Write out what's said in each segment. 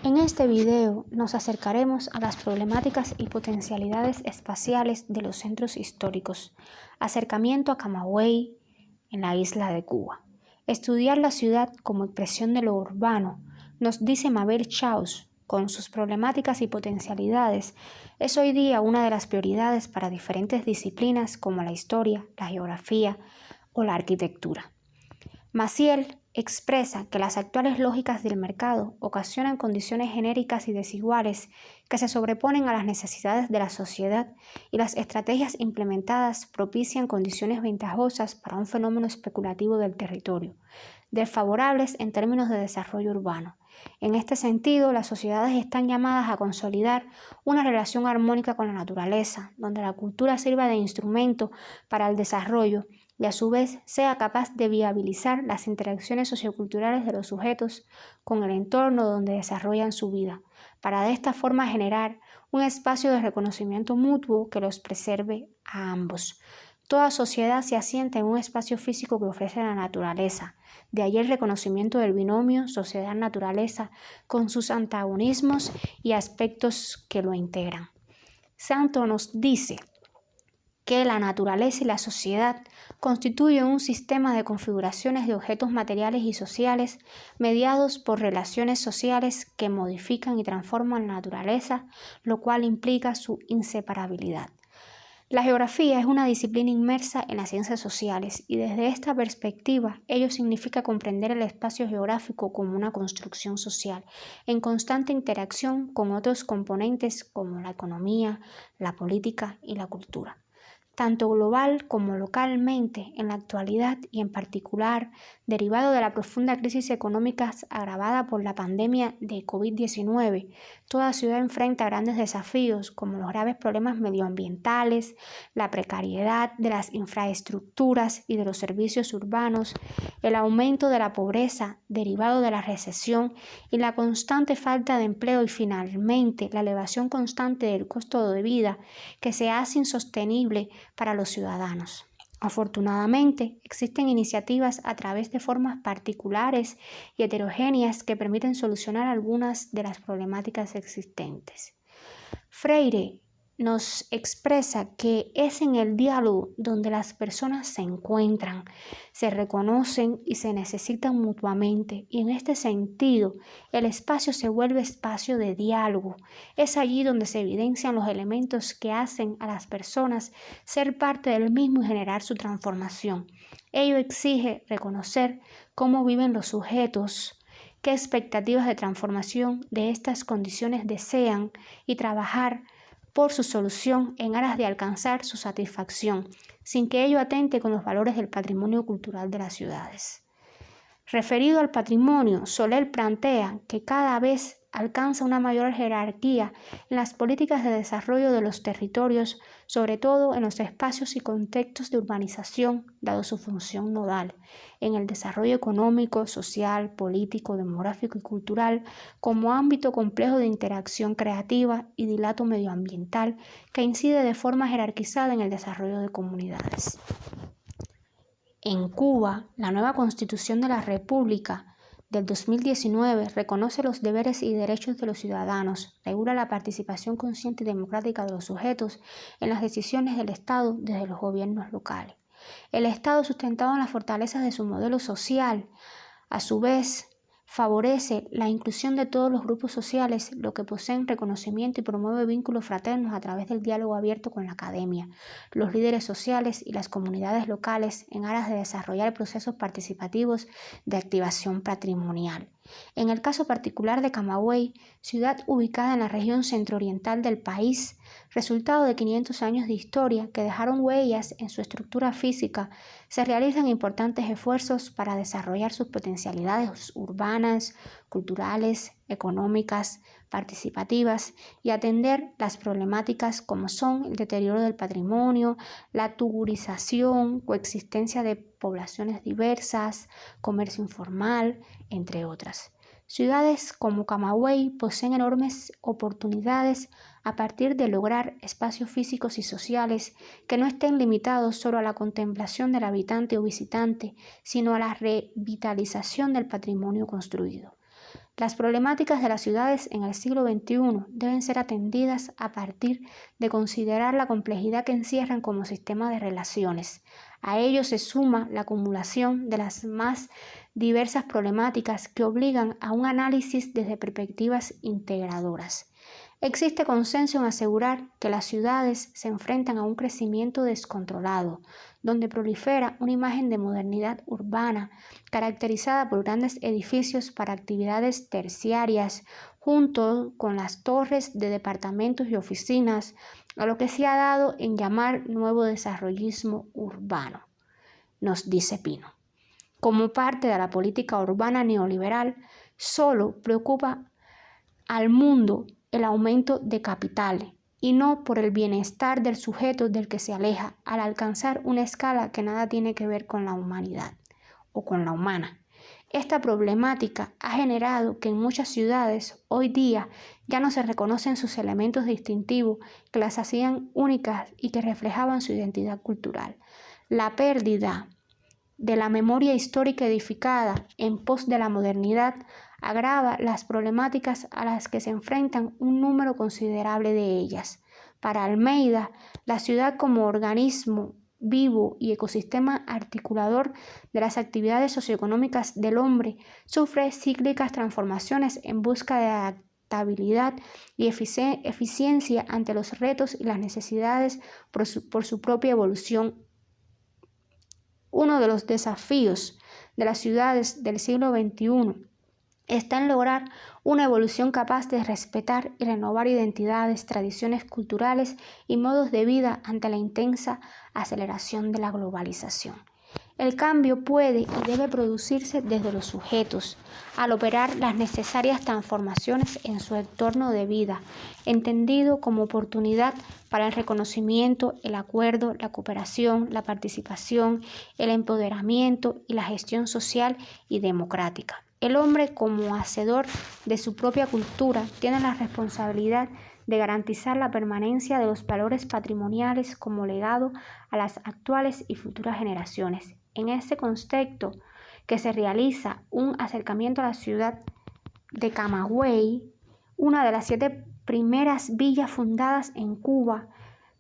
En este video nos acercaremos a las problemáticas y potencialidades espaciales de los centros históricos. Acercamiento a Camagüey en la isla de Cuba. Estudiar la ciudad como expresión de lo urbano, nos dice Mabel Chaus, con sus problemáticas y potencialidades, es hoy día una de las prioridades para diferentes disciplinas como la historia, la geografía o la arquitectura. Maciel expresa que las actuales lógicas del mercado ocasionan condiciones genéricas y desiguales que se sobreponen a las necesidades de la sociedad y las estrategias implementadas propician condiciones ventajosas para un fenómeno especulativo del territorio, desfavorables en términos de desarrollo urbano. En este sentido, las sociedades están llamadas a consolidar una relación armónica con la naturaleza, donde la cultura sirva de instrumento para el desarrollo y a su vez sea capaz de viabilizar las interacciones socioculturales de los sujetos con el entorno donde desarrollan su vida, para de esta forma generar un espacio de reconocimiento mutuo que los preserve a ambos. Toda sociedad se asienta en un espacio físico que ofrece la naturaleza, de ahí el reconocimiento del binomio sociedad-naturaleza con sus antagonismos y aspectos que lo integran. Santo nos dice que la naturaleza y la sociedad constituyen un sistema de configuraciones de objetos materiales y sociales mediados por relaciones sociales que modifican y transforman la naturaleza, lo cual implica su inseparabilidad. La geografía es una disciplina inmersa en las ciencias sociales y desde esta perspectiva ello significa comprender el espacio geográfico como una construcción social en constante interacción con otros componentes como la economía, la política y la cultura. Tanto global como localmente en la actualidad y en particular derivado de la profunda crisis económica agravada por la pandemia de COVID-19, toda ciudad enfrenta grandes desafíos como los graves problemas medioambientales, la precariedad de las infraestructuras y de los servicios urbanos, el aumento de la pobreza derivado de la recesión y la constante falta de empleo y finalmente la elevación constante del costo de vida que se hace insostenible para los ciudadanos. Afortunadamente, existen iniciativas a través de formas particulares y heterogéneas que permiten solucionar algunas de las problemáticas existentes. Freire nos expresa que es en el diálogo donde las personas se encuentran, se reconocen y se necesitan mutuamente, y en este sentido el espacio se vuelve espacio de diálogo. Es allí donde se evidencian los elementos que hacen a las personas ser parte del mismo y generar su transformación. Ello exige reconocer cómo viven los sujetos, qué expectativas de transformación de estas condiciones desean y trabajar por su solución en aras de alcanzar su satisfacción, sin que ello atente con los valores del patrimonio cultural de las ciudades. Referido al patrimonio, Soler plantea que cada vez alcanza una mayor jerarquía en las políticas de desarrollo de los territorios, sobre todo en los espacios y contextos de urbanización, dado su función nodal, en el desarrollo económico, social, político, demográfico y cultural, como ámbito complejo de interacción creativa y dilato medioambiental que incide de forma jerarquizada en el desarrollo de comunidades. En Cuba, la nueva Constitución de la República del 2019 reconoce los deberes y derechos de los ciudadanos, regula la participación consciente y democrática de los sujetos en las decisiones del Estado desde los gobiernos locales. El Estado, sustentado en las fortalezas de su modelo social, a su vez, favorece la inclusión de todos los grupos sociales, lo que poseen reconocimiento y promueve vínculos fraternos a través del diálogo abierto con la academia, los líderes sociales y las comunidades locales en aras de desarrollar procesos participativos de activación patrimonial. En el caso particular de Camagüey, ciudad ubicada en la región centro-oriental del país, resultado de 500 años de historia que dejaron huellas en su estructura física, se realizan importantes esfuerzos para desarrollar sus potencialidades urbanas, culturales, económicas, participativas y atender las problemáticas como son el deterioro del patrimonio, la tugurización, coexistencia de poblaciones diversas, comercio informal, entre otras. Ciudades como Camagüey poseen enormes oportunidades a partir de lograr espacios físicos y sociales que no estén limitados solo a la contemplación del habitante o visitante, sino a la revitalización del patrimonio construido. Las problemáticas de las ciudades en el siglo XXI deben ser atendidas a partir de considerar la complejidad que encierran como sistema de relaciones. A ello se suma la acumulación de las más diversas problemáticas que obligan a un análisis desde perspectivas integradoras. Existe consenso en asegurar que las ciudades se enfrentan a un crecimiento descontrolado, donde prolifera una imagen de modernidad urbana caracterizada por grandes edificios para actividades terciarias, junto con las torres de departamentos y oficinas, a lo que se ha dado en llamar nuevo desarrollismo urbano, nos dice Pino. Como parte de la política urbana neoliberal, solo preocupa al mundo el aumento de capital y no por el bienestar del sujeto del que se aleja al alcanzar una escala que nada tiene que ver con la humanidad o con la humana. Esta problemática ha generado que en muchas ciudades hoy día ya no se reconocen sus elementos distintivos que las hacían únicas y que reflejaban su identidad cultural. La pérdida de la memoria histórica edificada en pos de la modernidad agrava las problemáticas a las que se enfrentan un número considerable de ellas. Para Almeida, la ciudad como organismo vivo y ecosistema articulador de las actividades socioeconómicas del hombre sufre cíclicas transformaciones en busca de adaptabilidad y eficiencia ante los retos y las necesidades por su propia evolución. Uno de los desafíos de las ciudades del siglo XXI está en lograr una evolución capaz de respetar y renovar identidades, tradiciones culturales y modos de vida ante la intensa aceleración de la globalización. El cambio puede y debe producirse desde los sujetos, al operar las necesarias transformaciones en su entorno de vida, entendido como oportunidad para el reconocimiento, el acuerdo, la cooperación, la participación, el empoderamiento y la gestión social y democrática. El hombre, como hacedor de su propia cultura, tiene la responsabilidad de garantizar la permanencia de los valores patrimoniales como legado a las actuales y futuras generaciones. En este contexto que se realiza un acercamiento a la ciudad de Camagüey, una de las 7 primeras villas fundadas en Cuba,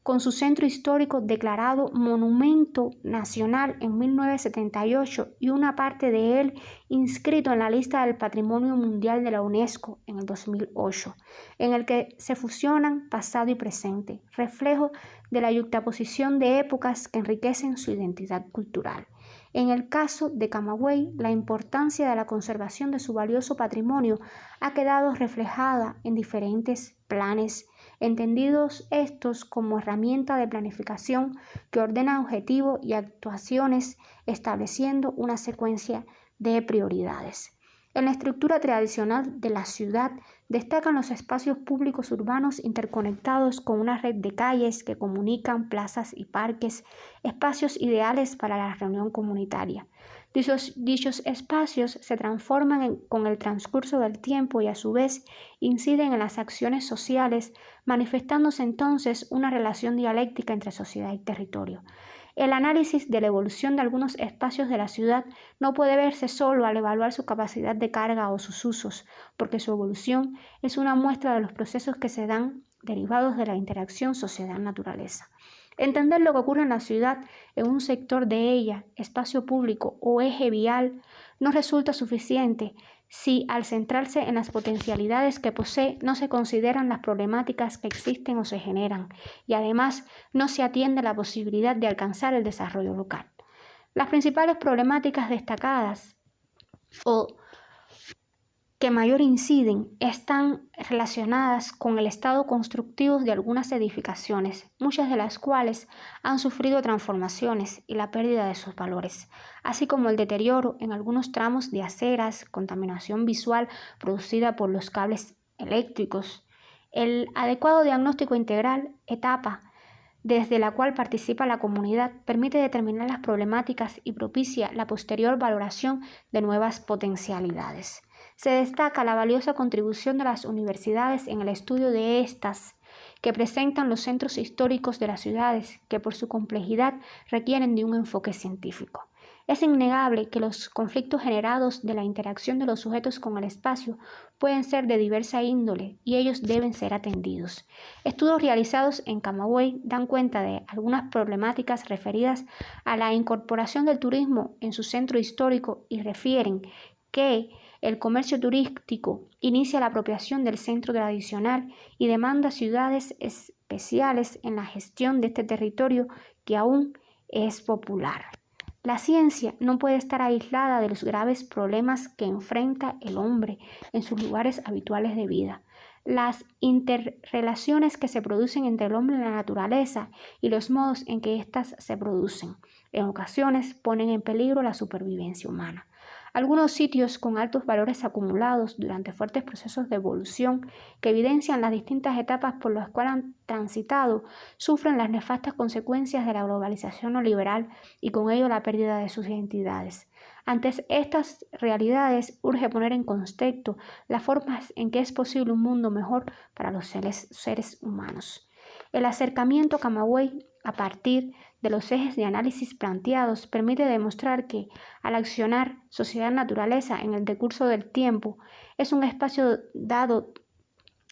con su centro histórico declarado Monumento Nacional en 1978 y una parte de él inscrito en la lista del Patrimonio Mundial de la UNESCO en el 2008, en el que se fusionan pasado y presente, reflejo de la yuxtaposición de épocas que enriquecen su identidad cultural. En el caso de Camagüey, la importancia de la conservación de su valioso patrimonio ha quedado reflejada en diferentes planes, entendidos estos como herramienta de planificación que ordena objetivos y actuaciones estableciendo una secuencia de prioridades. En la estructura tradicional de la ciudad destacan los espacios públicos urbanos interconectados con una red de calles que comunican plazas y parques, espacios ideales para la reunión comunitaria. Dichos espacios se transforman con el transcurso del tiempo y a su vez inciden en las acciones sociales, manifestándose entonces una relación dialéctica entre sociedad y territorio. El análisis de la evolución de algunos espacios de la ciudad no puede verse solo al evaluar su capacidad de carga o sus usos, porque su evolución es una muestra de los procesos que se dan derivados de la interacción sociedad-naturaleza. Entender lo que ocurre en la ciudad, en un sector de ella, espacio público o eje vial, no resulta suficiente si al centrarse en las potencialidades que posee no se consideran las problemáticas que existen o se generan y además no se atiende la posibilidad de alcanzar el desarrollo local. Las principales problemáticas destacadas o que mayor inciden están relacionadas con el estado constructivo de algunas edificaciones, muchas de las cuales han sufrido transformaciones y la pérdida de sus valores, así como el deterioro en algunos tramos de aceras, contaminación visual producida por los cables eléctricos, el adecuado diagnóstico integral, etapa desde la cual participa la comunidad, permite determinar las problemáticas y propicia la posterior valoración de nuevas potencialidades. Se destaca la valiosa contribución de las universidades en el estudio de estas, que presentan los centros históricos de las ciudades, que por su complejidad requieren de un enfoque científico. Es innegable que los conflictos generados de la interacción de los sujetos con el espacio pueden ser de diversa índole y ellos deben ser atendidos. Estudios realizados en Camagüey dan cuenta de algunas problemáticas referidas a la incorporación del turismo en su centro histórico y refieren que el comercio turístico inicia la apropiación del centro tradicional y demanda ciudades especiales en la gestión de este territorio que aún es popular. La ciencia no puede estar aislada de los graves problemas que enfrenta el hombre en sus lugares habituales de vida. Las interrelaciones que se producen entre el hombre y la naturaleza y los modos en que éstas se producen, en ocasiones ponen en peligro la supervivencia humana. Algunos sitios con altos valores acumulados durante fuertes procesos de evolución que evidencian las distintas etapas por las cuales han transitado sufren las nefastas consecuencias de la globalización neoliberal y con ello la pérdida de sus identidades. Ante estas realidades urge poner en contexto las formas en que es posible un mundo mejor para los seres humanos. El acercamiento a Camagüey a partir de los ejes de análisis planteados permite demostrar que, al accionar sociedad-naturaleza en el decurso del tiempo, es un espacio dado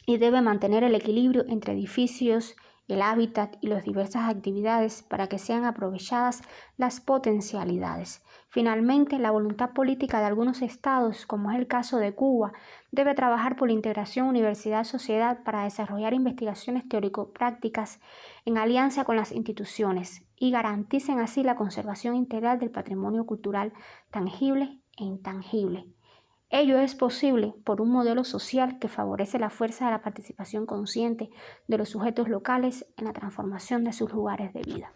y debe mantener el equilibrio entre edificios, el hábitat y las diversas actividades para que sean aprovechadas las potencialidades. Finalmente, la voluntad política de algunos estados, como es el caso de Cuba, debe trabajar por la integración universidad-sociedad para desarrollar investigaciones teórico-prácticas en alianza con las instituciones y garanticen así la conservación integral del patrimonio cultural tangible e intangible. Ello es posible por un modelo social que favorece la fuerza de la participación consciente de los sujetos locales en la transformación de sus lugares de vida.